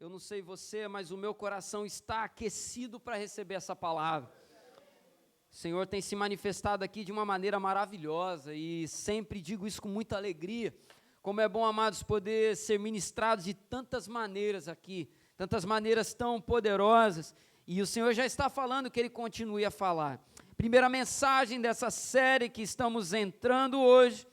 Eu não sei você, mas o meu coração está aquecido para receber essa palavra. O Senhor tem se manifestado aqui de uma maneira maravilhosa e sempre digo isso com muita alegria. Como é bom, amados, poder ser ministrados de tantas maneiras aqui, tantas maneiras tão poderosas. E o Senhor já está falando que Ele continue a falar. Primeira mensagem dessa série que estamos entrando hoje,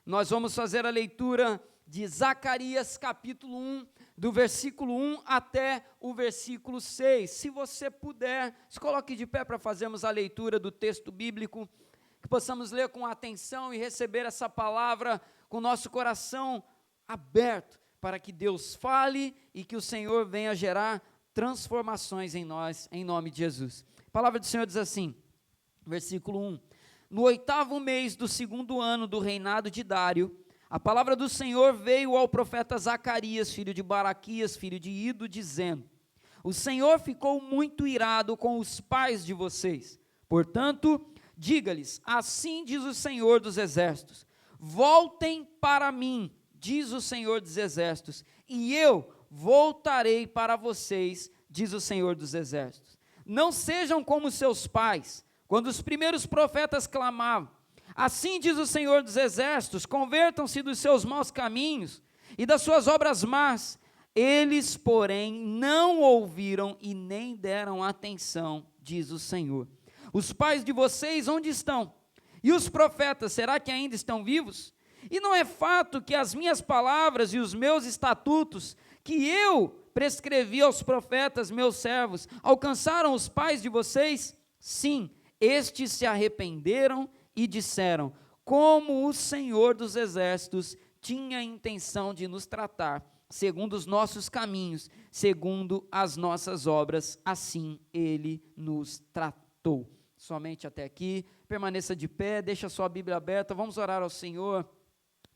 nós vamos fazer a leitura de Zacarias capítulo 1, do versículo 1 até o versículo 6. Se você puder, se coloque de pé para fazermos a leitura do texto bíblico, que possamos ler com atenção e receber essa palavra com o nosso coração aberto, para que Deus fale e que o Senhor venha gerar transformações em nós, em nome de Jesus. A palavra do Senhor diz assim, versículo 1: No 8º mês do 2º ano do reinado de Dário, a palavra do Senhor veio ao profeta Zacarias, filho de Baraquias, filho de Ido, dizendo: O Senhor ficou muito irado com os pais de vocês. Portanto, diga-lhes, assim diz o Senhor dos Exércitos: Voltem para mim, diz o Senhor dos Exércitos, e eu voltarei para vocês, diz o Senhor dos Exércitos. Não sejam como seus pais, quando os primeiros profetas clamavam: Assim diz o Senhor dos Exércitos, convertam-se dos seus maus caminhos e das suas obras más. Eles, porém, não ouviram e nem deram atenção, diz o Senhor. Os pais de vocês onde estão? E os profetas, será que ainda estão vivos? E não é fato que as minhas palavras e os meus estatutos, que eu prescrevi aos profetas, meus servos, alcançaram os pais de vocês? Sim, estes se arrependeram e disseram: como o Senhor dos Exércitos tinha a intenção de nos tratar, segundo os nossos caminhos, segundo as nossas obras, assim Ele nos tratou. Somente até aqui, permaneça de pé, deixa a sua Bíblia aberta, vamos orar ao Senhor.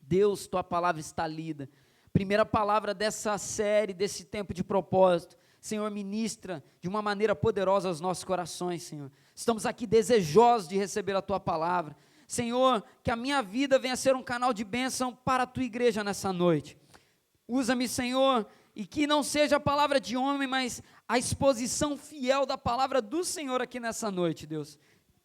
Deus, Tua palavra está lida, primeira palavra dessa série, desse tempo de propósito. Senhor, ministra de uma maneira poderosa aos nossos corações, Senhor. Estamos aqui desejosos de receber a Tua palavra. Senhor, que a minha vida venha a ser um canal de bênção para a Tua igreja nessa noite. Usa-me, Senhor, e que não seja a palavra de homem, mas a exposição fiel da palavra do Senhor aqui nessa noite, Deus.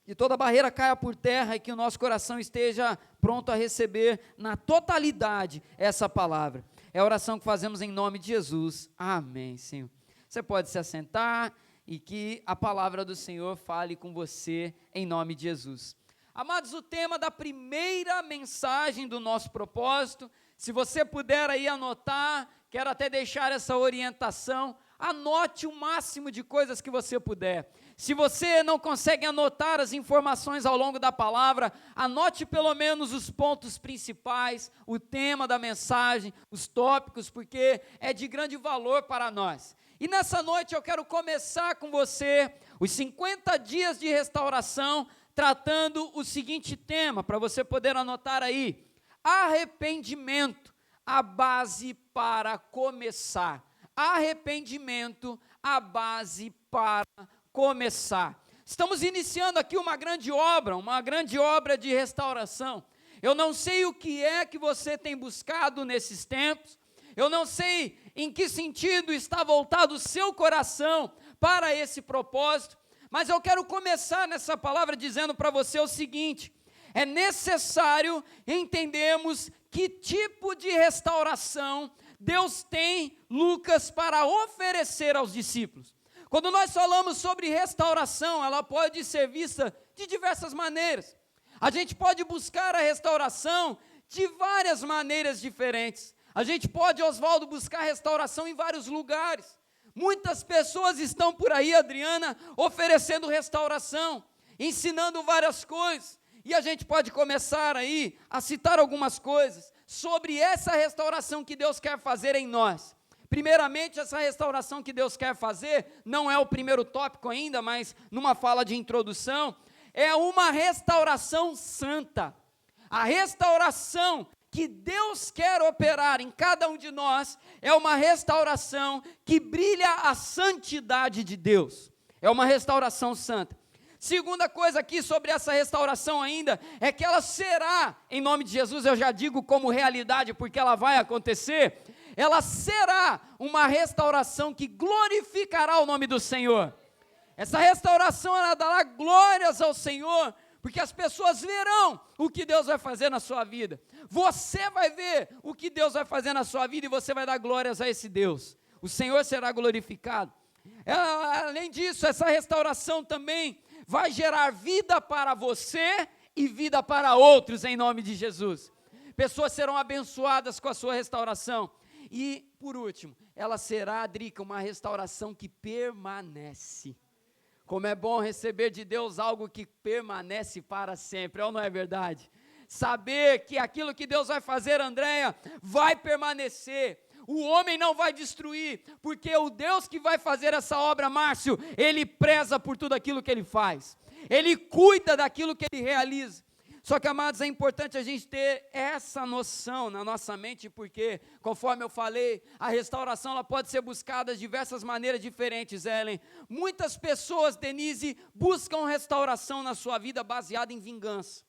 Que toda barreira caia por terra e que o nosso coração esteja pronto a receber na totalidade essa palavra. É a oração que fazemos em nome de Jesus. Amém, Senhor. Você pode se assentar e que a palavra do Senhor fale com você em nome de Jesus. Amados, o tema da primeira mensagem do nosso propósito, se você puder aí anotar, quero até deixar essa orientação, anote o máximo de coisas que você puder. Se você não consegue anotar as informações ao longo da palavra, anote pelo menos os pontos principais, o tema da mensagem, os tópicos, porque é de grande valor para nós. E nessa noite eu quero começar com você os 50 dias de restauração, tratando o seguinte tema, para você poder anotar aí: arrependimento, a base para começar. Arrependimento, a base para começar. Estamos iniciando aqui uma grande obra de restauração. Eu não sei o que é que você tem buscado nesses tempos, eu não sei em que sentido está voltado o seu coração para esse propósito, mas eu quero começar nessa palavra dizendo para você o seguinte: é necessário entendermos que tipo de restauração Deus tem, Lucas, para oferecer aos discípulos. Quando nós falamos sobre restauração, ela pode ser vista de diversas maneiras. A gente pode buscar a restauração de várias maneiras diferentes. A gente pode, Oswaldo, buscar restauração em vários lugares. Muitas pessoas estão por aí, Adriana, oferecendo restauração, ensinando várias coisas. E a gente pode começar aí a citar algumas coisas sobre essa restauração que Deus quer fazer em nós. Primeiramente, essa restauração que Deus quer fazer, não é o primeiro tópico ainda, mas numa fala de introdução, é uma restauração santa. A restauração que Deus quer operar em cada um de nós é uma restauração que brilha a santidade de Deus. É uma restauração santa. Segunda coisa aqui sobre essa restauração ainda, é que ela será, em nome de Jesus, eu já digo como realidade, porque ela vai acontecer, ela será uma restauração que glorificará o nome do Senhor. Essa restauração, ela dará glórias ao Senhor, porque as pessoas verão o que Deus vai fazer na sua vida. Você vai ver o que Deus vai fazer na sua vida e você vai dar glórias a esse Deus. O Senhor será glorificado. Além disso, essa restauração também vai gerar vida para você e vida para outros, em nome de Jesus. Pessoas serão abençoadas com a sua restauração. E, por último, ela será, Drica, uma restauração que permanece. Como é bom receber de Deus algo que permanece para sempre, ou não é verdade? Saber que aquilo que Deus vai fazer, Andréia, vai permanecer. O homem não vai destruir, porque o Deus que vai fazer essa obra, Márcio, Ele preza por tudo aquilo que Ele faz. Ele cuida daquilo que Ele realiza. Só que, amados, é importante a gente ter essa noção na nossa mente, porque, conforme eu falei, a restauração ela pode ser buscada de diversas maneiras diferentes, Ellen. Muitas pessoas, Denise, buscam restauração na sua vida baseada em vingança.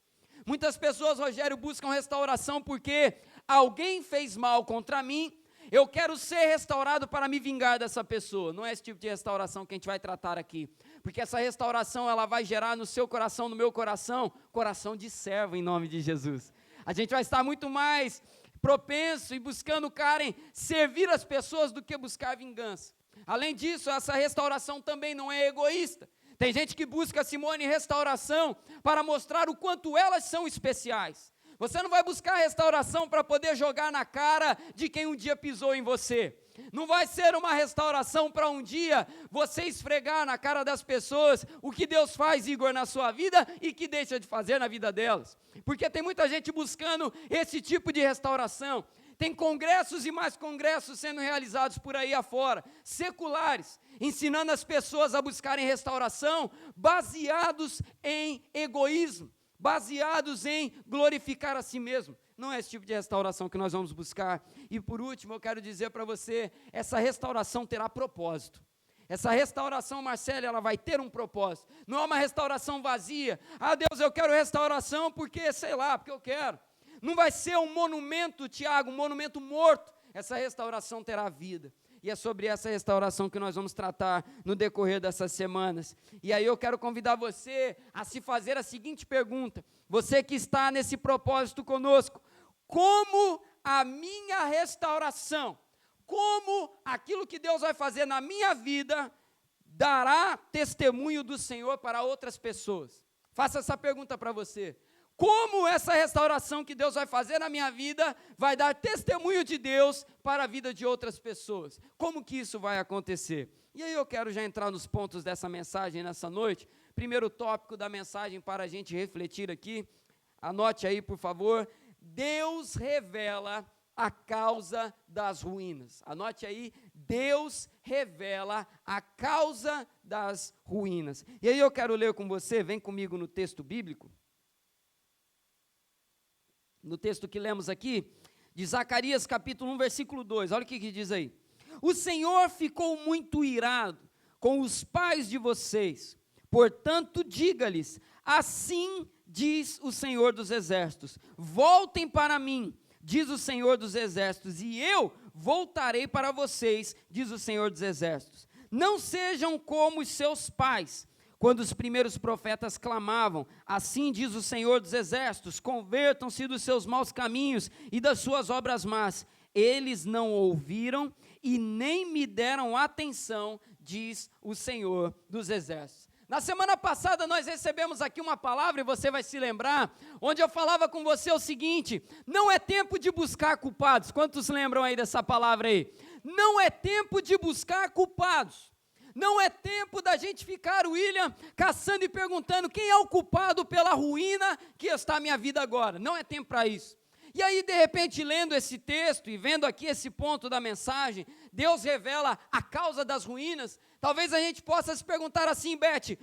Muitas pessoas, Rogério, buscam restauração porque alguém fez mal contra mim, eu quero ser restaurado para me vingar dessa pessoa. Não é esse tipo de restauração que a gente vai tratar aqui. Porque essa restauração, ela vai gerar no seu coração, no meu coração, coração de servo, em nome de Jesus. A gente vai estar muito mais propenso e buscando, Karen, servir as pessoas do que buscar vingança. Além disso, essa restauração também não é egoísta. Tem gente que busca, Simone, restauração para mostrar o quanto elas são especiais. Você não vai buscar restauração para poder jogar na cara de quem um dia pisou em você. Não vai ser uma restauração para um dia você esfregar na cara das pessoas o que Deus faz, Igor, na sua vida e que deixa de fazer na vida delas. Porque tem muita gente buscando esse tipo de restauração. Tem congressos e mais congressos sendo realizados por aí afora, seculares, ensinando as pessoas a buscarem restauração baseados em egoísmo, baseados em glorificar a si mesmo. Não é esse tipo de restauração que nós vamos buscar. E por último, eu quero dizer para você, essa restauração terá propósito. Essa restauração, Marcelo, ela vai ter um propósito. Não é uma restauração vazia. Ah, Deus, eu quero restauração porque, sei lá, porque eu quero. Não vai ser um monumento, Tiago, um monumento morto. Essa restauração terá vida. E é sobre essa restauração que nós vamos tratar no decorrer dessas semanas. E aí eu quero convidar você a se fazer a seguinte pergunta. Você que está nesse propósito conosco. Como a minha restauração, como aquilo que Deus vai fazer na minha vida, dará testemunho do Senhor para outras pessoas? Faça essa pergunta para você. Como essa restauração que Deus vai fazer na minha vida vai dar testemunho de Deus para a vida de outras pessoas? Como que isso vai acontecer? E aí eu quero já entrar nos pontos dessa mensagem nessa noite. Primeiro tópico da mensagem para a gente refletir aqui. Anote aí, por favor. Deus revela a causa das ruínas. Anote aí. Deus revela a causa das ruínas. E aí eu quero ler com você, vem comigo no texto bíblico. No texto que lemos aqui, de Zacarias capítulo 1, versículo 2, olha o que diz aí. O Senhor ficou muito irado com os pais de vocês, portanto diga-lhes, assim diz o Senhor dos Exércitos, voltem para mim, diz o Senhor dos Exércitos, e eu voltarei para vocês, diz o Senhor dos Exércitos. Não sejam como os seus pais, quando os primeiros profetas clamavam, assim diz o Senhor dos Exércitos, convertam-se dos seus maus caminhos e das suas obras más. Eles não ouviram e nem me deram atenção, diz o Senhor dos Exércitos. Na semana passada nós recebemos aqui uma palavra, e você vai se lembrar, onde eu falava com você o seguinte, não é tempo de buscar culpados. Quantos lembram aí dessa palavra aí? Não é tempo de buscar culpados. Não é tempo da gente ficar, William, caçando e perguntando quem é o culpado pela ruína que está a minha vida agora. Não é tempo para isso. E aí, de repente, lendo esse texto e vendo aqui esse ponto da mensagem, Deus revela a causa das ruínas. Talvez a gente possa se perguntar assim, Beth,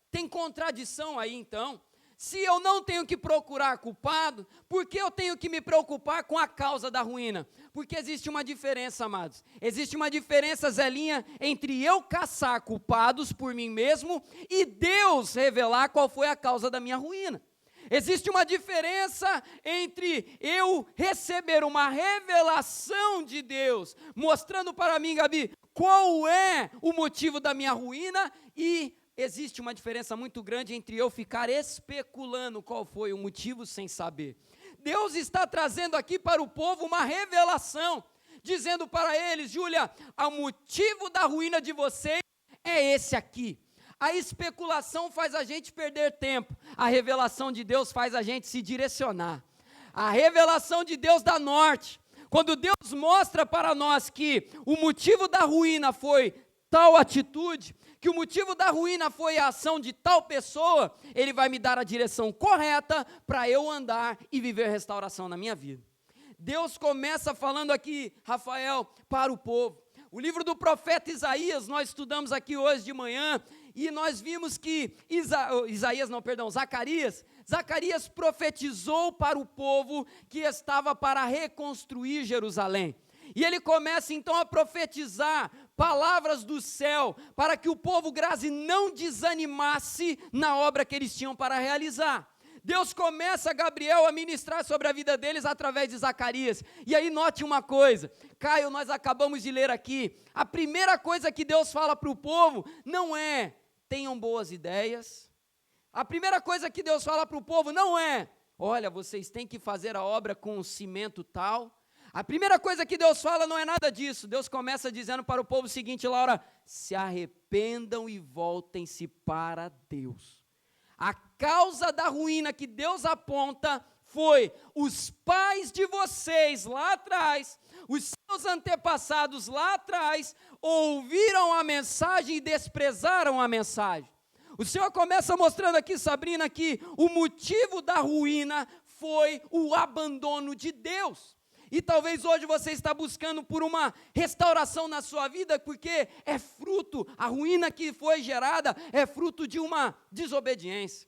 tem contradição aí então? Se eu não tenho que procurar culpado, por que eu tenho que me preocupar com a causa da ruína? Porque existe uma diferença, amados. Existe uma diferença, Zelinha, entre eu caçar culpados por mim mesmo e Deus revelar qual foi a causa da minha ruína. Existe uma diferença entre eu receber uma revelação de Deus, mostrando para mim, Gabi, qual é o motivo da minha ruína, e existe uma diferença muito grande entre eu ficar especulando qual foi o motivo sem saber. Deus está trazendo aqui para o povo uma revelação, dizendo para eles: Júlia, o motivo da ruína de vocês é esse aqui. A especulação faz a gente perder tempo, a revelação de Deus faz a gente se direcionar. A revelação de Deus dá norte. Quando Deus mostra para nós que o motivo da ruína foi tal atitude, que o motivo da ruína foi a ação de tal pessoa, Ele vai me dar a direção correta para eu andar e viver restauração na minha vida. Deus começa falando aqui, Rafael, para o povo. O livro do profeta Isaías, nós estudamos aqui hoje de manhã, e nós vimos que Zacarias profetizou para o povo que estava para reconstruir Jerusalém. E ele começa então a profetizar palavras do céu, para que o povo Grazi não desanimasse na obra que eles tinham para realizar. Deus começa, Gabriel, a ministrar sobre a vida deles através de Zacarias. E aí note uma coisa, Caio, nós acabamos de ler aqui, a primeira coisa que Deus fala para o povo não é: tenham boas ideias. A primeira coisa que Deus fala para o povo não é: olha, vocês têm que fazer a obra com um cimento tal. A primeira coisa que Deus fala não é nada disso. Deus começa dizendo para o povo o seguinte: Laura, se arrependam e voltem-se para Deus. A causa da ruína que Deus aponta foi: os pais de vocês lá atrás, os seus antepassados lá atrás, ouviram a mensagem e desprezaram a mensagem. O Senhor começa mostrando aqui, Sabrina, que o motivo da ruína foi o abandono de Deus. E talvez hoje você está buscando por uma restauração na sua vida, porque é fruto, a ruína que foi gerada é fruto de uma desobediência.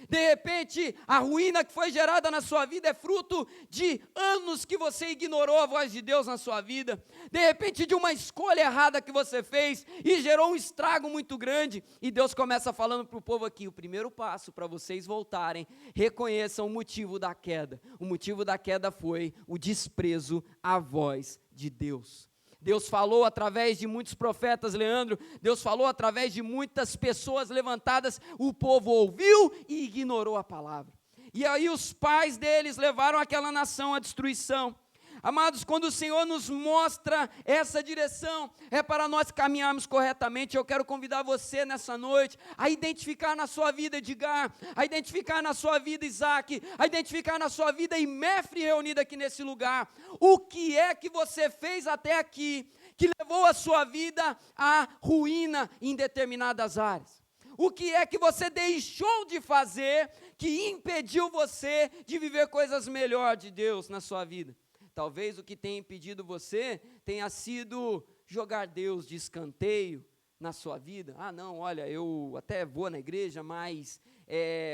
De repente, a ruína que foi gerada na sua vida é fruto de anos que você ignorou a voz de Deus na sua vida. De repente, de uma escolha errada que você fez e gerou um estrago muito grande. E Deus começa falando para o povo aqui: o primeiro passo para vocês voltarem, reconheçam o motivo da queda. O motivo da queda foi o desprezo à voz de Deus. Deus falou através de muitos profetas, Leandro, Deus falou através de muitas pessoas levantadas, o povo ouviu e ignorou a palavra. E aí os pais deles levaram aquela nação à destruição. Amados, quando o Senhor nos mostra essa direção, é para nós caminharmos corretamente. Eu quero convidar você nessa noite a identificar na sua vida Edgar, a identificar na sua vida Isaac, a identificar na sua vida Imefre reunida aqui nesse lugar. O que é que você fez até aqui que levou a sua vida à ruína em determinadas áreas? O que é que você deixou de fazer que impediu você de viver coisas melhores de Deus na sua vida? Talvez o que tenha impedido você tenha sido jogar Deus de escanteio na sua vida. Ah, não, olha, eu até vou na igreja, mas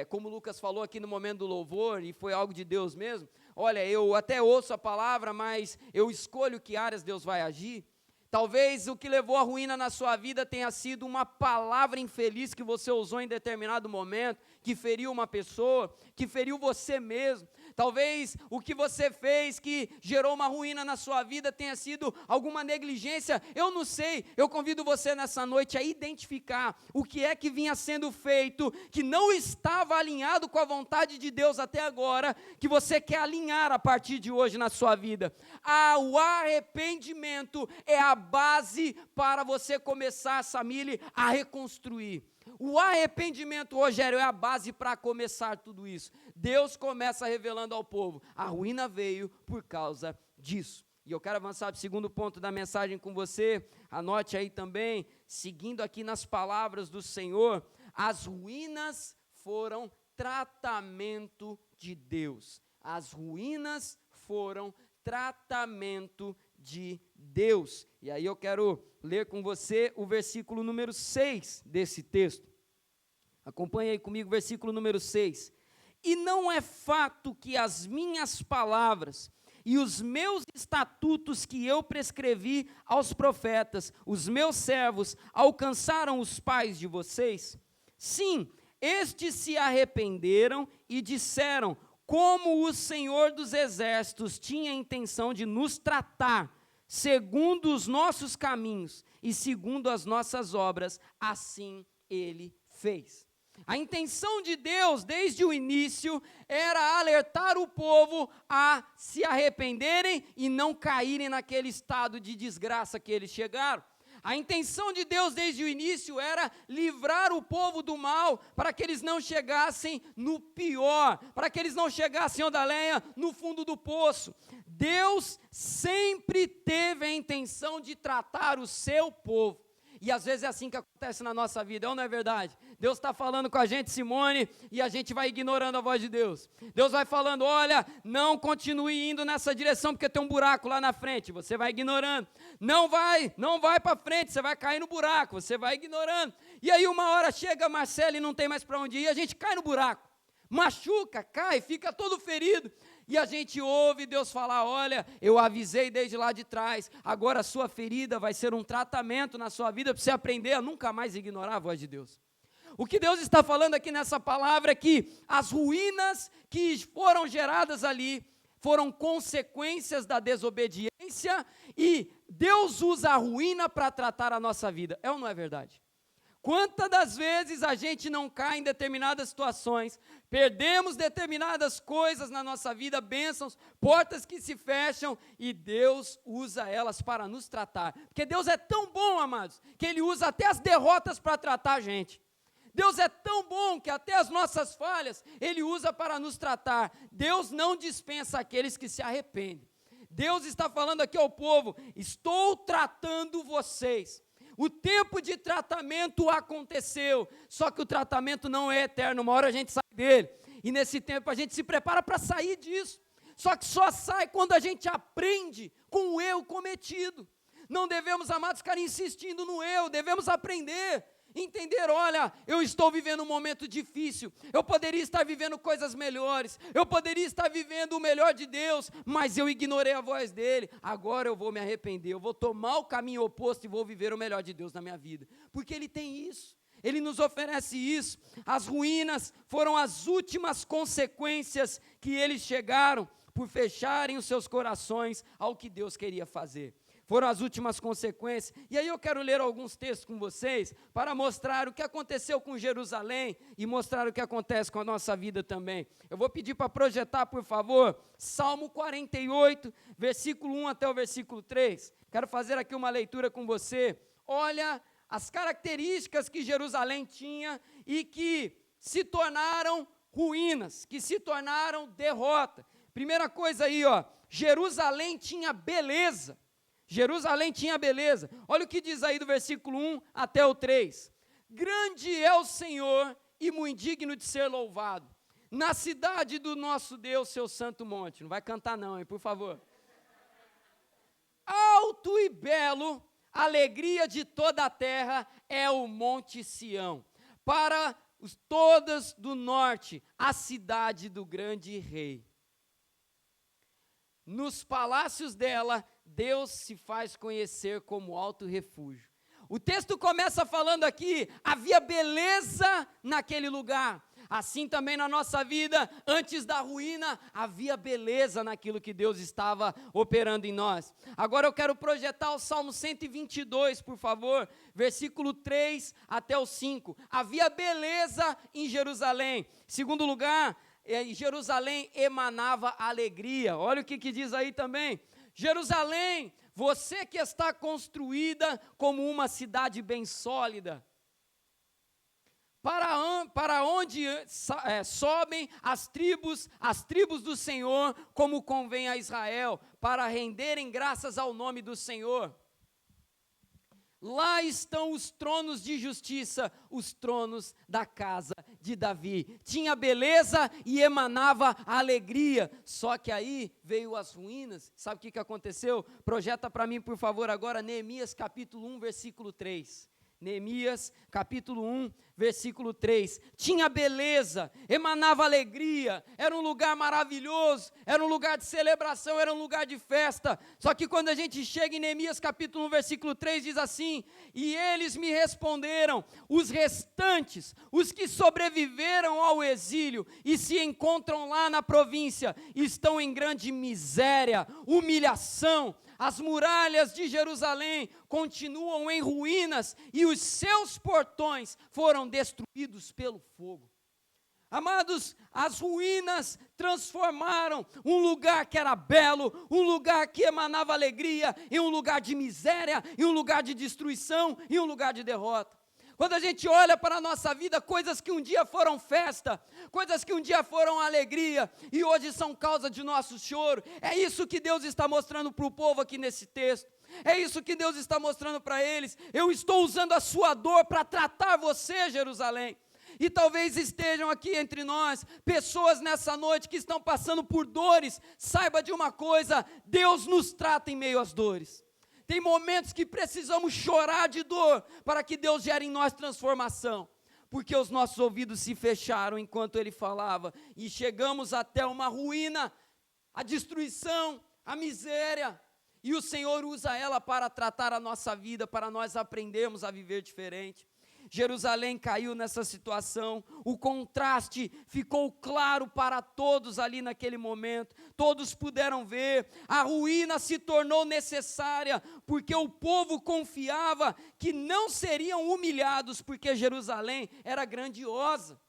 como o Lucas falou aqui no momento do louvor, e foi algo de Deus mesmo, olha, eu até ouço a palavra, mas eu escolho que áreas Deus vai agir. Talvez o que levou à ruína na sua vida tenha sido uma palavra infeliz que você usou em determinado momento, que feriu uma pessoa, que feriu você mesmo. Talvez o que você fez que gerou uma ruína na sua vida tenha sido alguma negligência. Eu não sei, eu convido você nessa noite a identificar o que é que vinha sendo feito, que não estava alinhado com a vontade de Deus até agora, que você quer alinhar a partir de hoje na sua vida. O arrependimento é a base para você começar, Samile, a reconstruir. O arrependimento, Rogério, é a base para começar tudo isso. Deus começa revelando ao povo: a ruína veio por causa disso. E eu quero avançar para o segundo ponto da mensagem com você. Anote aí também, seguindo aqui nas palavras do Senhor: as ruínas foram tratamento de Deus. As ruínas foram tratamento de Deus. E aí eu quero ler com você o versículo número 6 desse texto. Acompanhe aí comigo o versículo número 6. E não é fato que as minhas palavras e os meus estatutos que eu prescrevi aos profetas, os meus servos, alcançaram os pais de vocês? Sim, estes se arrependeram e disseram: como o Senhor dos Exércitos tinha a intenção de nos tratar, segundo os nossos caminhos e segundo as nossas obras, assim Ele fez. A intenção de Deus, desde o início, era alertar o povo a se arrependerem e não caírem naquele estado de desgraça que eles chegaram. A intenção de Deus desde o início era livrar o povo do mal, para que eles não chegassem no pior, para que eles não chegassem, Odalenha, no fundo do poço. Deus sempre teve a intenção de tratar o seu povo. E às vezes é assim que acontece na nossa vida, não é verdade? Deus está falando com a gente, Simone, e a gente vai ignorando a voz de Deus. Deus vai falando: olha, não continue indo nessa direção, porque tem um buraco lá na frente. Você vai ignorando. Não vai para frente, você vai cair no buraco. Você vai ignorando. E aí uma hora chega Marcelo e não tem mais para onde ir, e a gente cai no buraco. Machuca, cai, fica todo ferido. E a gente ouve Deus falar: olha, eu avisei desde lá de trás, agora a sua ferida vai ser um tratamento na sua vida, para você aprender a nunca mais ignorar a voz de Deus. O que Deus está falando aqui nessa palavra é que as ruínas que foram geradas ali foram consequências da desobediência, e Deus usa a ruína para tratar a nossa vida. É ou não é verdade? Quantas das vezes a gente não cai em determinadas situações, perdemos determinadas coisas na nossa vida, bênçãos, portas que se fecham, e Deus usa elas para nos tratar. Porque Deus é tão bom, amados, que Ele usa até as derrotas para tratar a gente. Deus é tão bom que até as nossas falhas Ele usa para nos tratar. Deus não dispensa aqueles que se arrependem. Deus está falando aqui ao povo: estou tratando vocês. O tempo de tratamento aconteceu, só que o tratamento não é eterno, uma hora a gente sai dele, e nesse tempo a gente se prepara para sair disso, só que só sai quando a gente aprende com o erro cometido. Não devemos, amados, ficar insistindo no erro, devemos aprender, entender: olha, eu estou vivendo um momento difícil, eu poderia estar vivendo coisas melhores, eu poderia estar vivendo o melhor de Deus, mas eu ignorei a voz dele. Agora eu vou me arrepender, eu vou tomar o caminho oposto e vou viver o melhor de Deus na minha vida, porque Ele tem isso, Ele nos oferece isso. As ruínas foram as últimas consequências que eles chegaram por fecharem os seus corações ao que Deus queria fazer. Foram as últimas consequências. E aí eu quero ler alguns textos com vocês, para mostrar o que aconteceu com Jerusalém, e mostrar o que acontece com a nossa vida também. Eu vou pedir para projetar, por favor, Salmo 48, versículo 1 até o versículo 3. Quero fazer aqui uma leitura com você. Olha as características que Jerusalém tinha, e que se tornaram ruínas, que se tornaram derrota. Primeira coisa aí, Jerusalém tinha beleza. Jerusalém tinha beleza. Olha o que diz aí do versículo 1 até o 3. Grande é o Senhor e muito digno de ser louvado, na cidade do nosso Deus, seu santo monte. Não vai cantar não, hein, por favor. Alto e belo, alegria de toda a terra é o monte Sião. Para todas do norte, a cidade do grande rei. Nos palácios dela, Deus se faz conhecer como alto refúgio. O texto começa falando aqui: havia beleza naquele lugar. Assim também na nossa vida, antes da ruína, havia beleza naquilo que Deus estava operando em nós. Agora eu quero projetar o Salmo 122, por favor, versículo 3 até o 5. Havia beleza em Jerusalém. Segundo lugar, Jerusalém emanava alegria. Olha o que diz aí também. Jerusalém, você que está construída como uma cidade bem sólida, para onde sobem as tribos do Senhor, como convém a Israel, para renderem graças ao nome do Senhor. Lá estão os tronos de justiça, os tronos da casa de Davi. Tinha beleza e emanava alegria. Só que aí veio as ruínas. Sabe o que aconteceu? Projeta para mim, por favor, agora Neemias capítulo 1, versículo 3. Neemias, capítulo 1, versículo 3. Tinha beleza, emanava alegria, era um lugar maravilhoso, era um lugar de celebração, era um lugar de festa. Só que quando a gente chega em Neemias, capítulo 1, versículo 3, diz assim: e eles me responderam, os restantes, os que sobreviveram ao exílio e se encontram lá na província, estão em grande miséria, humilhação. As muralhas de Jerusalém continuam em ruínas e os seus portões foram destruídos pelo fogo. Amados, as ruínas transformaram um lugar que era belo, um lugar que emanava alegria, em um lugar de miséria, em um lugar de destruição, em um lugar de derrota. Quando a gente olha para a nossa vida, coisas que um dia foram festa, coisas que um dia foram alegria, e hoje são causa de nosso choro, é isso que Deus está mostrando para o povo aqui nesse texto, é isso que Deus está mostrando para eles. Eu estou usando a sua dor para tratar você, Jerusalém. E talvez estejam aqui entre nós pessoas nessa noite que estão passando por dores. Saiba de uma coisa, Deus nos trata em meio às dores. Tem momentos que precisamos chorar de dor para que Deus gere em nós transformação, porque os nossos ouvidos se fecharam enquanto Ele falava, e chegamos até uma ruína, a destruição, a miséria, e o Senhor usa ela para tratar a nossa vida, para nós aprendermos a viver diferente. Jerusalém caiu nessa situação, o contraste ficou claro para todos ali naquele momento, todos puderam ver, a ruína se tornou necessária, porque o povo confiava que não seriam humilhados, porque Jerusalém era grandiosa.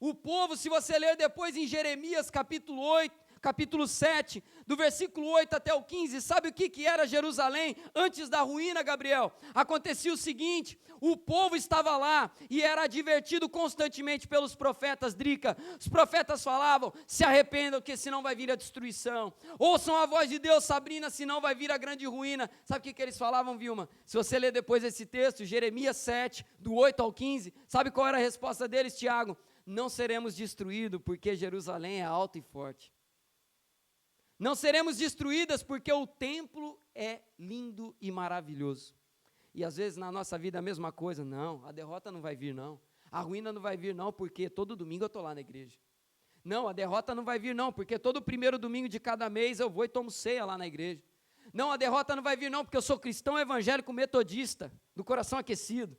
O povo, se você ler depois em Jeremias capítulo 7, do versículo 8 até o 15, sabe o que era Jerusalém antes da ruína, Gabriel? Acontecia o seguinte, o povo estava lá e era advertido constantemente pelos profetas, Drica. Os profetas falavam, se arrependam que senão vai vir a destruição. Ouçam a voz de Deus, Sabrina, senão vai vir a grande ruína. Sabe o que eles falavam, Vilma? Se você ler depois esse texto, Jeremias 7, do 8 ao 15, sabe qual era a resposta deles, Tiago? Não seremos destruídos porque Jerusalém é alta e forte. Não seremos destruídas porque o templo é lindo e maravilhoso. E às vezes na nossa vida é a mesma coisa. Não, a derrota não vai vir não. A ruína não vai vir não, porque todo domingo eu estou lá na igreja. Não, a derrota não vai vir não, porque todo primeiro domingo de cada mês eu vou e tomo ceia lá na igreja. Não, a derrota não vai vir não, porque eu sou cristão evangélico metodista, do coração aquecido.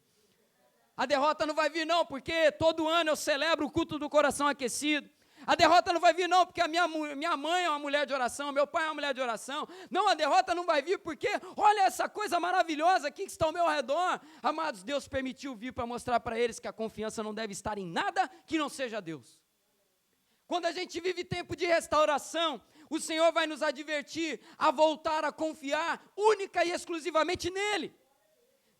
A derrota não vai vir não, porque todo ano eu celebro o culto do coração aquecido. A derrota não vai vir não, porque a minha mãe é uma mulher de oração, meu pai é uma mulher de oração. Não, a derrota não vai vir porque, olha essa coisa maravilhosa aqui que está ao meu redor. Amados, Deus permitiu vir para mostrar para eles que a confiança não deve estar em nada que não seja Deus. Quando a gente vive tempo de restauração, o Senhor vai nos advertir a voltar a confiar única e exclusivamente nele.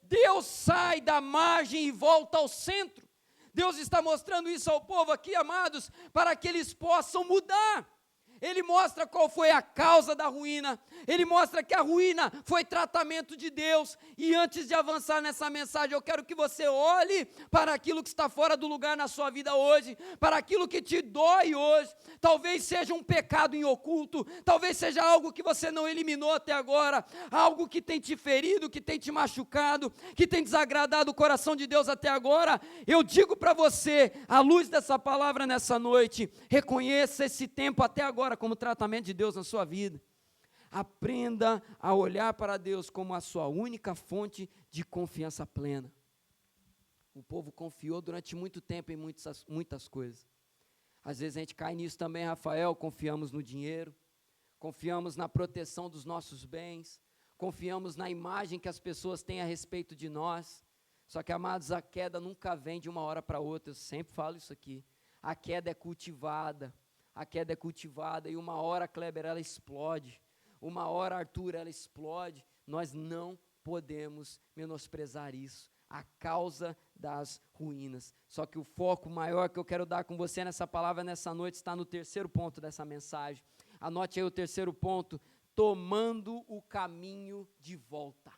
Deus sai da margem e volta ao centro. Deus está mostrando isso ao povo aqui, amados, para que eles possam mudar. Ele mostra qual foi a causa da ruína, ele mostra que a ruína foi tratamento de Deus, e antes de avançar nessa mensagem, eu quero que você olhe para aquilo que está fora do lugar na sua vida hoje, para aquilo que te dói hoje, talvez seja um pecado em oculto, talvez seja algo que você não eliminou até agora, algo que tem te ferido, que tem te machucado, que tem desagradado o coração de Deus até agora. Eu digo para você, à luz dessa palavra nessa noite, reconheça esse tempo até agora como tratamento de Deus na sua vida. Aprenda a olhar para Deus como a sua única fonte de confiança plena. O povo confiou durante muito tempo em muitas coisas. Às vezes a gente cai nisso também, Rafael, confiamos no dinheiro, confiamos na proteção dos nossos bens, confiamos na imagem que as pessoas têm a respeito de nós. Só que, amados, a queda nunca vem de uma hora para outra, eu sempre falo isso aqui. A queda é cultivada. A queda é cultivada e uma hora, Kleber, ela explode. Uma hora, Arthur, ela explode. Nós não podemos menosprezar isso. A causa das ruínas. Só que o foco maior que eu quero dar com você nessa palavra, nessa noite, está no terceiro ponto dessa mensagem. Anote aí o terceiro ponto. Tomando o caminho de volta.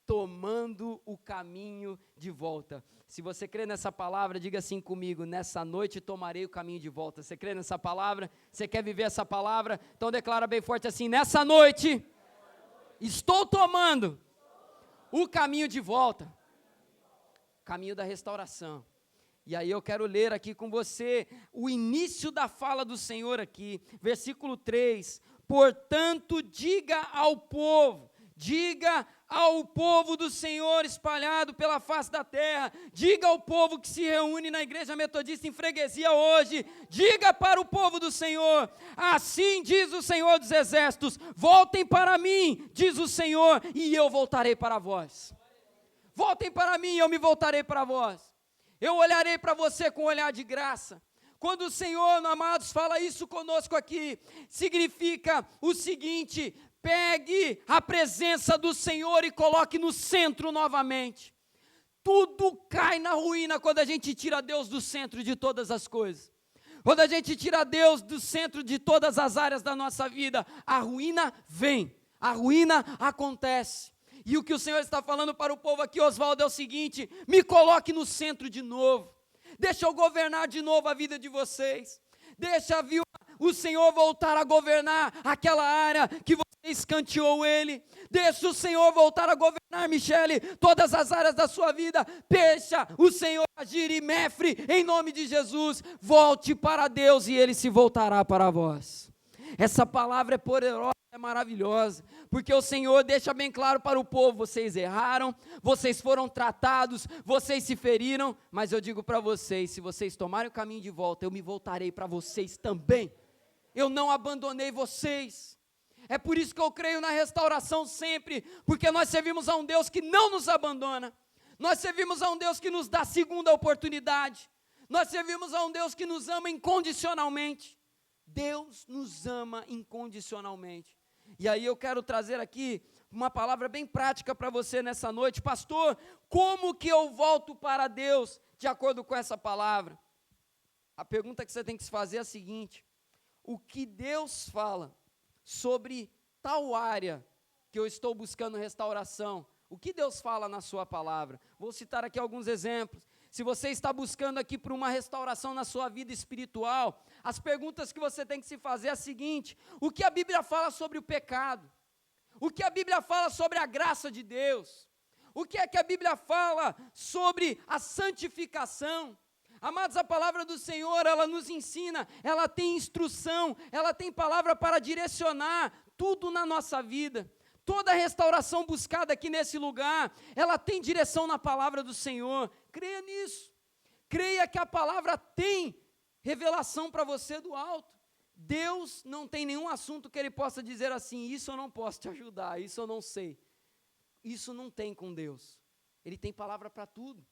Tomando o caminho de volta. Se você crê nessa palavra, diga assim comigo: nessa noite tomarei o caminho de volta. Você crê nessa palavra? Você quer viver essa palavra? Então declara bem forte assim: nessa noite, estou tomando o caminho de volta. caminho da restauração. E aí eu quero ler aqui com você o início da fala do Senhor aqui, versículo 3, portanto diga ao povo do Senhor espalhado pela face da terra, diga ao povo que se reúne na igreja metodista em Freguesia hoje, diga para o povo do Senhor, assim diz o Senhor dos exércitos, voltem para mim, diz o Senhor, e eu voltarei para vós. Voltem para mim e eu me voltarei para vós. Eu olharei para você com um olhar de graça. Quando o Senhor, amados, fala isso conosco aqui, significa o seguinte: pegue a presença do Senhor e coloque no centro novamente. Tudo cai na ruína quando a gente tira Deus do centro de todas as coisas. Quando a gente tira Deus do centro de todas as áreas da nossa vida, a ruína vem, a ruína acontece. E o que o Senhor está falando para o povo aqui, Oswaldo, é o seguinte: me coloque no centro de novo, deixa eu governar de novo a vida de vocês, deixa o Senhor voltar a governar aquela área que você escanteou Ele, deixa o Senhor voltar a governar, Michele, todas as áreas da sua vida, deixa o Senhor agir e Mefre, em nome de Jesus, volte para Deus e Ele se voltará para vós. Essa palavra é poderosa, é maravilhosa, porque o Senhor deixa bem claro para o povo: vocês erraram, vocês foram tratados, vocês se feriram, mas eu digo para vocês, se vocês tomarem o caminho de volta, eu me voltarei para vocês também, eu não abandonei vocês. É por isso que eu creio na restauração sempre, porque nós servimos a um Deus que não nos abandona, nós servimos a um Deus que nos dá segunda oportunidade, nós servimos a um Deus que nos ama incondicionalmente. Deus nos ama incondicionalmente. E aí eu quero trazer aqui uma palavra bem prática para você nessa noite. Pastor, como que eu volto para Deus de acordo com essa palavra? A pergunta que você tem que se fazer é a seguinte: o que Deus fala sobre tal área que eu estou buscando restauração? O que Deus fala na sua palavra? Vou citar aqui alguns exemplos. Se você está buscando aqui por uma restauração na sua vida espiritual, as perguntas que você tem que se fazer é a seguinte: o que a Bíblia fala sobre o pecado? O que a Bíblia fala sobre a graça de Deus? O que é que a Bíblia fala sobre a santificação? Amados, a palavra do Senhor, ela nos ensina, ela tem instrução, ela tem palavra para direcionar tudo na nossa vida. Toda a restauração buscada aqui nesse lugar, ela tem direção na palavra do Senhor. Creia nisso. Creia que a palavra tem revelação para você do alto. Deus não tem nenhum assunto que Ele possa dizer assim: isso eu não posso te ajudar, isso eu não sei. Isso não tem com Deus. Ele tem palavra para tudo.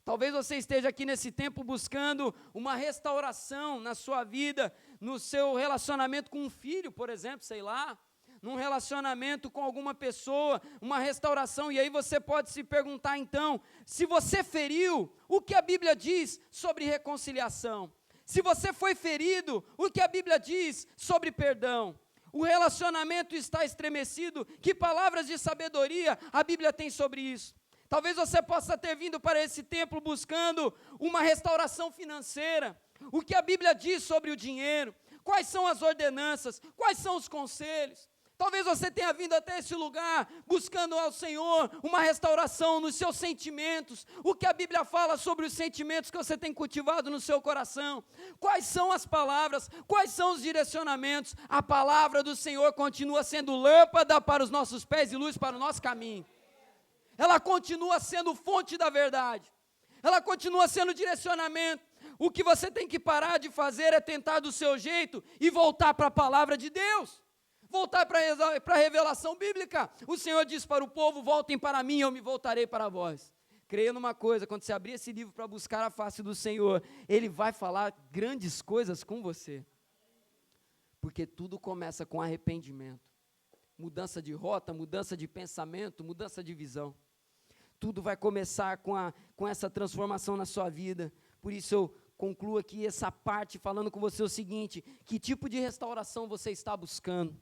Talvez você esteja aqui nesse tempo buscando uma restauração na sua vida, no seu relacionamento com um filho, por exemplo, sei lá, num relacionamento com alguma pessoa, uma restauração, e aí você pode se perguntar então, se você feriu, o que a Bíblia diz sobre reconciliação? Se você foi ferido, o que a Bíblia diz sobre perdão? O relacionamento está estremecido, que palavras de sabedoria a Bíblia tem sobre isso? Talvez você possa ter vindo para esse templo buscando uma restauração financeira. O que a Bíblia diz sobre o dinheiro? Quais são as ordenanças? Quais são os conselhos? Talvez você tenha vindo até esse lugar buscando ao Senhor uma restauração nos seus sentimentos. O que a Bíblia fala sobre os sentimentos que você tem cultivado no seu coração? Quais são as palavras? Quais são os direcionamentos? A palavra do Senhor continua sendo lâmpada para os nossos pés e luz para o nosso caminho. Ela continua sendo fonte da verdade. Ela continua sendo direcionamento. O que você tem que parar de fazer é tentar do seu jeito e voltar para a palavra de Deus. Voltar para a revelação bíblica. O Senhor diz para o povo: voltem para mim, eu me voltarei para vós. Creia numa coisa: quando você abrir esse livro para buscar a face do Senhor, Ele vai falar grandes coisas com você. Porque tudo começa com arrependimento. Mudança de rota, mudança de pensamento, mudança de visão. Tudo vai começar com essa transformação na sua vida. Por isso eu concluo aqui essa parte falando com você o seguinte: que tipo de restauração você está buscando?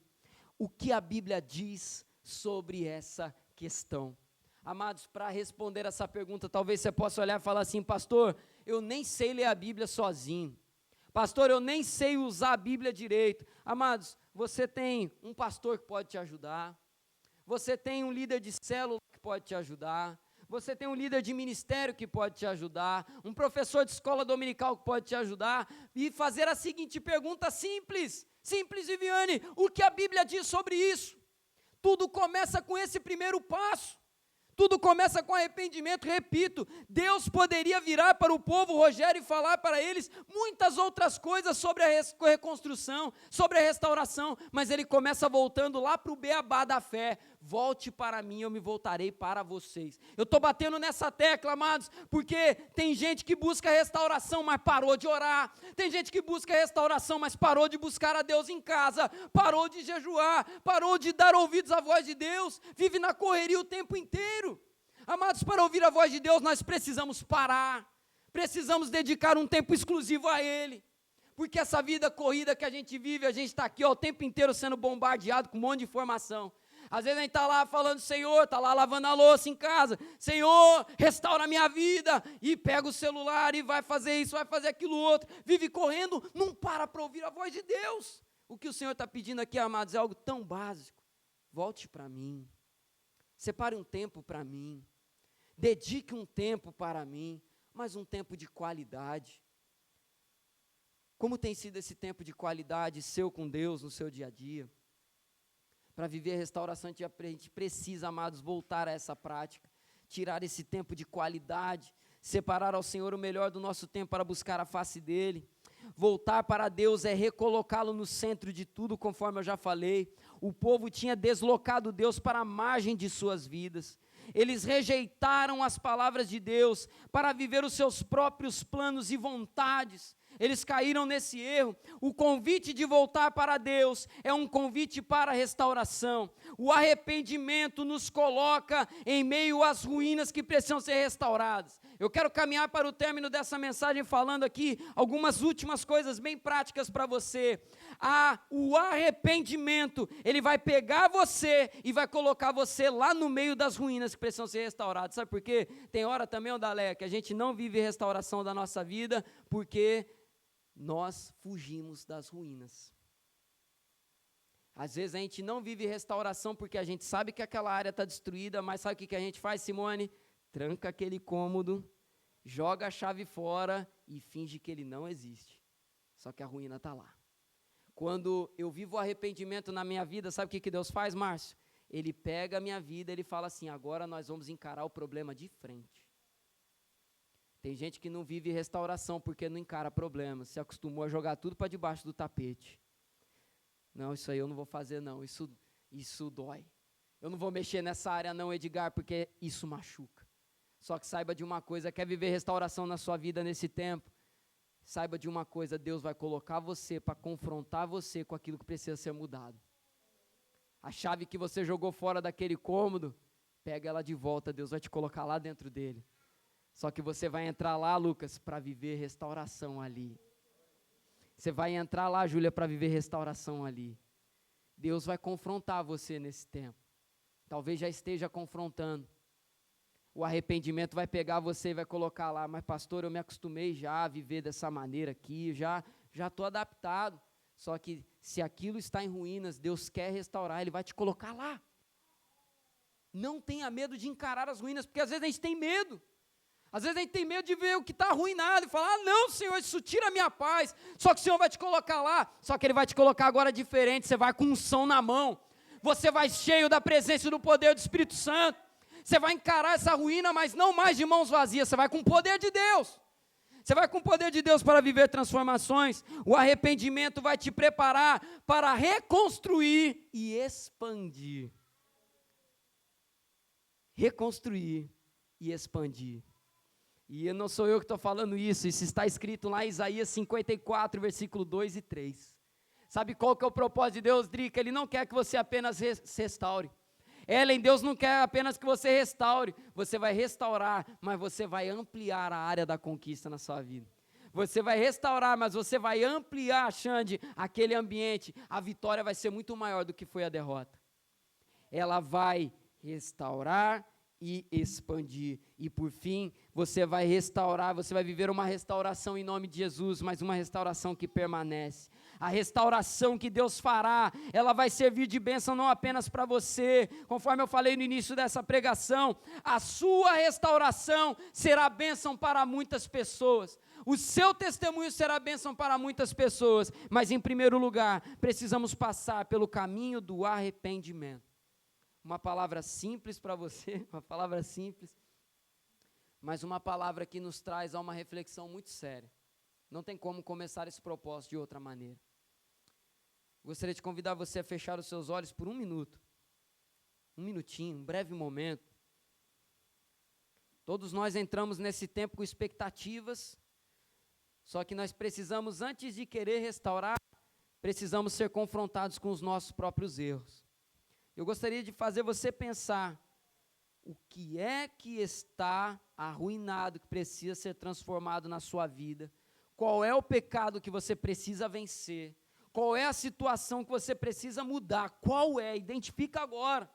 O que a Bíblia diz sobre essa questão? Amados, para responder essa pergunta, talvez você possa olhar e falar assim: pastor, eu nem sei ler a Bíblia sozinho. Pastor, eu nem sei usar a Bíblia direito. Amados, você tem um pastor que pode te ajudar. Você tem um líder de célula que pode te ajudar. você tem um líder de ministério que pode te ajudar, um professor de escola dominical que pode te ajudar, e fazer a seguinte pergunta simples, Viviane, o que a Bíblia diz sobre isso? Tudo começa com esse primeiro passo. Tudo começa com arrependimento, repito, Deus poderia virar para o povo, Rogério, e falar para eles muitas outras coisas sobre a reconstrução, sobre a restauração, mas ele começa voltando lá para o beabá da fé, volte para mim, eu me voltarei para vocês. Eu estou batendo nessa tecla, amados, porque tem gente que busca restauração, mas parou de orar, tem gente que busca restauração, mas parou de buscar a Deus em casa, parou de jejuar, parou de dar ouvidos à voz de Deus, vive na correria o tempo inteiro. Amados, para ouvir a voz de Deus, nós precisamos parar, precisamos dedicar um tempo exclusivo a Ele, porque essa vida corrida que a gente vive, a gente está aqui o tempo inteiro sendo bombardeado com um monte de informação. Às vezes a gente está lá falando, Senhor, está lá lavando a louça em casa, Senhor, restaura a minha vida, e pega o celular e vai fazer isso, vai fazer aquilo outro, vive correndo, não para ouvir a voz de Deus. O que o Senhor está pedindo aqui, amados, é algo tão básico. Volte para mim, separe um tempo para mim, dedique um tempo para mim, mas um tempo de qualidade. Como tem sido esse tempo de qualidade seu com Deus no seu dia a dia? Para viver a restauração, a gente precisa, amados, voltar a essa prática, tirar esse tempo de qualidade, separar ao Senhor o melhor do nosso tempo para buscar a face dEle. Voltar para Deus é recolocá-lo no centro de tudo, conforme eu já falei. O povo tinha deslocado Deus para a margem de suas vidas. Eles rejeitaram as palavras de Deus para viver os seus próprios planos e vontades. Eles caíram nesse erro. O convite de voltar para Deus é um convite para a restauração. O arrependimento nos coloca em meio às ruínas que precisam ser restauradas. Eu quero caminhar para o término dessa mensagem falando aqui algumas últimas coisas bem práticas para você. O arrependimento, ele vai pegar você e vai colocar você lá no meio das ruínas que precisam ser restauradas. Sabe por quê? Tem hora também, Odalé, que a gente não vive restauração da nossa vida porque nós fugimos das ruínas. Às vezes a gente não vive restauração porque a gente sabe que aquela área está destruída, mas sabe o que a gente faz, Simone? Tranca aquele cômodo, joga a chave fora e finge que ele não existe. Só que a ruína está lá. Quando eu vivo o arrependimento na minha vida, sabe o que Deus faz, Márcio? Ele pega a minha vida, ele fala assim, agora nós vamos encarar o problema de frente. Tem gente que não vive restauração porque não encara problemas, se acostumou a jogar tudo para debaixo do tapete. Não, isso aí eu não vou fazer não, isso dói. Eu não vou mexer nessa área não, Edgar, porque isso machuca. Só que saiba de uma coisa, quer viver restauração na sua vida nesse tempo? Saiba de uma coisa, Deus vai colocar você para confrontar você com aquilo que precisa ser mudado. A chave que você jogou fora daquele cômodo, pega ela de volta, Deus vai te colocar lá dentro dele. Só que você vai entrar lá, Lucas, para viver restauração ali. Você vai entrar lá, Júlia, para viver restauração ali. Deus vai confrontar você nesse tempo. Talvez já esteja confrontando. O arrependimento vai pegar você e vai colocar lá, mas pastor, eu me acostumei já a viver dessa maneira aqui, já estou adaptado. Só que se aquilo está em ruínas, Deus quer restaurar, Ele vai te colocar lá. Não tenha medo de encarar as ruínas, porque às vezes a gente tem medo. Às vezes a gente tem medo de ver o que está arruinado e falar, não, Senhor, isso tira a minha paz. Só que o Senhor vai te colocar lá, só que Ele vai te colocar agora diferente, você vai com unção na mão. Você vai cheio da presença e do poder do Espírito Santo. Você vai encarar essa ruína, mas não mais de mãos vazias, você vai com o poder de Deus. Você vai com o poder de Deus para viver transformações. O arrependimento vai te preparar para reconstruir e expandir. Reconstruir e expandir. E não sou eu que estou falando isso está escrito lá em Isaías 54, versículo 2 e 3. Sabe qual que é o propósito de Deus, Drica? Ele não quer que você apenas restaure. Ellen, Deus não quer apenas que você restaure, você vai restaurar, mas você vai ampliar a área da conquista na sua vida. Você vai restaurar, mas você vai ampliar, Xande, aquele ambiente. A vitória vai ser muito maior do que foi a derrota. Ela vai restaurar e expandir. E por fim, você vai restaurar, você vai viver uma restauração em nome de Jesus, mas uma restauração que permanece. A restauração que Deus fará, ela vai servir de bênção não apenas para você, conforme eu falei no início dessa pregação, a sua restauração será bênção para muitas pessoas. O seu testemunho será bênção para muitas pessoas, mas em primeiro lugar, precisamos passar pelo caminho do arrependimento. Uma palavra simples para você, uma palavra simples, mas uma palavra que nos traz a uma reflexão muito séria. Não tem como começar esse propósito de outra maneira. Gostaria de convidar você a fechar os seus olhos por um minuto. Um minutinho, um breve momento. Todos nós entramos nesse tempo com expectativas, só que nós precisamos, antes de querer restaurar, precisamos ser confrontados com os nossos próprios erros. Eu gostaria de fazer você pensar, o que é que está arruinado, que precisa ser transformado na sua vida? Qual é o pecado que você precisa vencer? Qual é a situação que você precisa mudar? Qual é? Identifica agora.